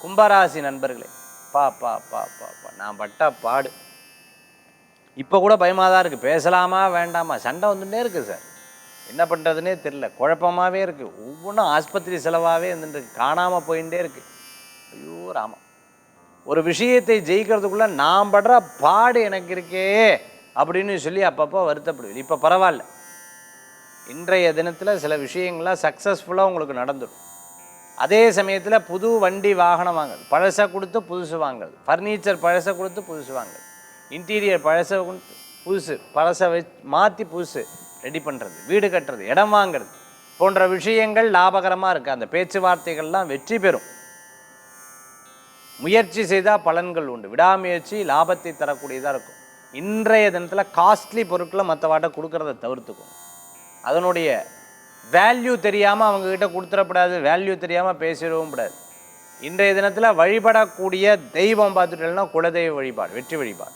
கும்பராசி நண்பர்களே, பா பா பா பா பா நான் பட்ட பாடு இப்போ கூட பயமாக தான் இருக்குது. பேசலாமா வேண்டாமா, சண்டை வந்துட்டே இருக்குது சார். என்ன பண்ணுறதுனே தெரில, குழப்பமாகவே இருக்குது. ஒவ்வொன்றும் ஆஸ்பத்திரி செலவாகவே இருந்துட்டு காணாமல் போயிட்டே இருக்குது. ஐயோ ராமா, ஒரு விஷயத்தை ஜெயிக்கிறதுக்குள்ளே நான் படுற பாடு எனக்கு இருக்கே அப்படின்னு சொல்லி அப்பப்போ வருத்தப்படுவேன். இப்போ பரவாயில்ல, இன்றைய தினத்தில் சில விஷயங்கள்லாம் சக்ஸஸ்ஃபுல்லாக உங்களுக்கு நடந்துடும். அதே சமயத்தில் புது வண்டி வாகனம் வாங்குறது, பழசை கொடுத்து புதுசு வாங்குறது, ஃபர்னிச்சர் பழசை கொடுத்து புதுசு வாங்குறது, இன்டீரியர் பழசை கொடுத்து புதுசு, பழசை மாற்றி புதுசு ரெடி பண்ணுறது, வீடு கட்டுறது, இடம் வாங்கிறது போன்ற விஷயங்கள் லாபகரமாக இருக்குது. அந்த பேச்சுவார்த்தைகள்லாம் வெற்றி பெறும். முயற்சி செய்தால் பலன்கள் உண்டு. விடாமுயற்சி லாபத்தை தரக்கூடியதாக இருக்கும். இன்றைய தினத்தில் காஸ்ட்லி பொருட்களை மற்றவாட்ட கொடுக்கறத தவிர்த்துக்கும். அதனுடைய வேல்யூ தெரியாமல் அவங்கக்கிட்ட கொடுத்துடக்கூடாது, வேல்யூ தெரியாமல் பேசிடவும் கூடாது. இன்றைய தினத்தில் வழிபடக்கூடிய தெய்வம் பார்த்துட்டோம்னா குலதெய்வ வழிபாடு, வெற்றி வழிபாடு.